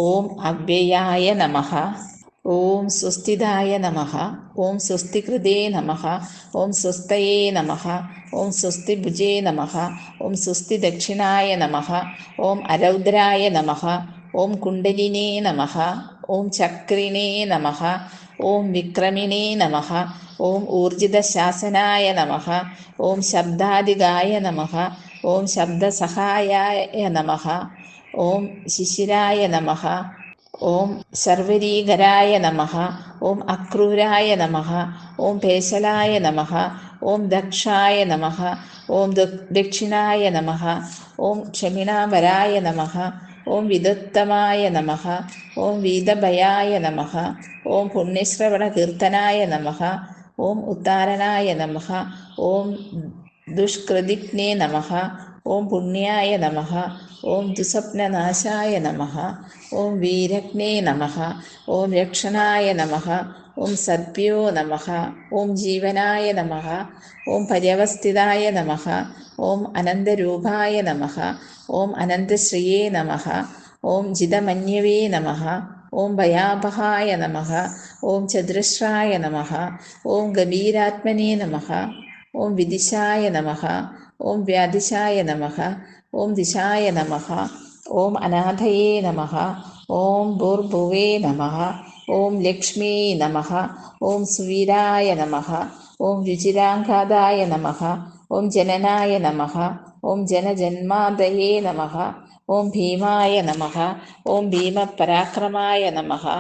ഓം അവ്യയായ നമഃ. ഓം സ്വസ്തിദായ നമഃ. ഓം സ്വസ്തികൃതേ നമഃ. ഓം സ്വസ്തയേ നമഃ. ഓം സ്വസ്തിഭുജേ നമഃ. ഓം സ്വസ്തിദക്ഷിണായ നമഃ. ഓം അരൗദ്രായ നമഃ. ഓം കുണ്ഡലിനേ നമഃ. ഓം ചക്രിണേ നമഃ. ഓം വിക്രമിണേ നമഃ. ഓം ഊർജിതശാസനായ നമഃ. ഓം ശബ്ദാദികായ നമഃ. ഓം ശബ്ദസഹായായ നമഃ. ഓം ശിശിരായ നമഃ. ഓം ശർവരീകരായ നമഃ. ഓം അക്രൂരായ നമഃ. ഓം പേശലായ നമഃ. ഓം ദക്ഷായ നമഃ. ഓം ദക്ഷിണായ നമഃ. ഓം ക്ഷമിണാപരായ നമഃ. ഓം വിദുത്തമായ നമഃ. ഓം വീതഭയായ നമഃ. ഓം പുണ്യശ്രവണകീർത്തനായ നമഃ. ഓം ഉത്താരണായ നമഃ. ഓം ദുഷ്കൃതിജ്ഞേ നമഃ. ഓം പുണ്യായ നമഃ. ഓം ദുസ്വപ്നനാശായ നമഃ. ഓം വീരജ്ഞേ നമഃ. ഓം രക്ഷണായ നമഃ. ഓം സദ്ഭ്യോ നമഃ. ഓം ജീവനായ നമഃ. ഓം പര്യവസ്ഥിതായ നമഃ. ഓം അനന്തരൂപായ നമഃ. ഓം അനന്തശ്രിയേ നമഃ. ഓം ജിതമന്യവേ നമഃ. ഓം ഭയാപഹായ നമഃ. ഓം ചതുരശ്രായ നമഃ. ഓം ഗംഭീരാത്മനേ നമഃ. ഓം വിദിശായ നമഃ. ഓം വ്യാധിശായ നമഃ. ഓം ദിശായ നമഃ. ഓം അനാഥയേ നമഃ. ഓം ഭൂർഭുവേ നമഃ. ഓം ലക്ഷ്മീ നമഃ. ഓം സുവീരായ നമഃ. ഓം രുചിരാഘാതായ നമഃ. ഓം ജനനായ നമഃ. ഓം ജനജന്മാദയേ നമഃ. ഓം ഭീമായ നമഃ. ഓം ഭീമപരാക്രമായ നമഃ.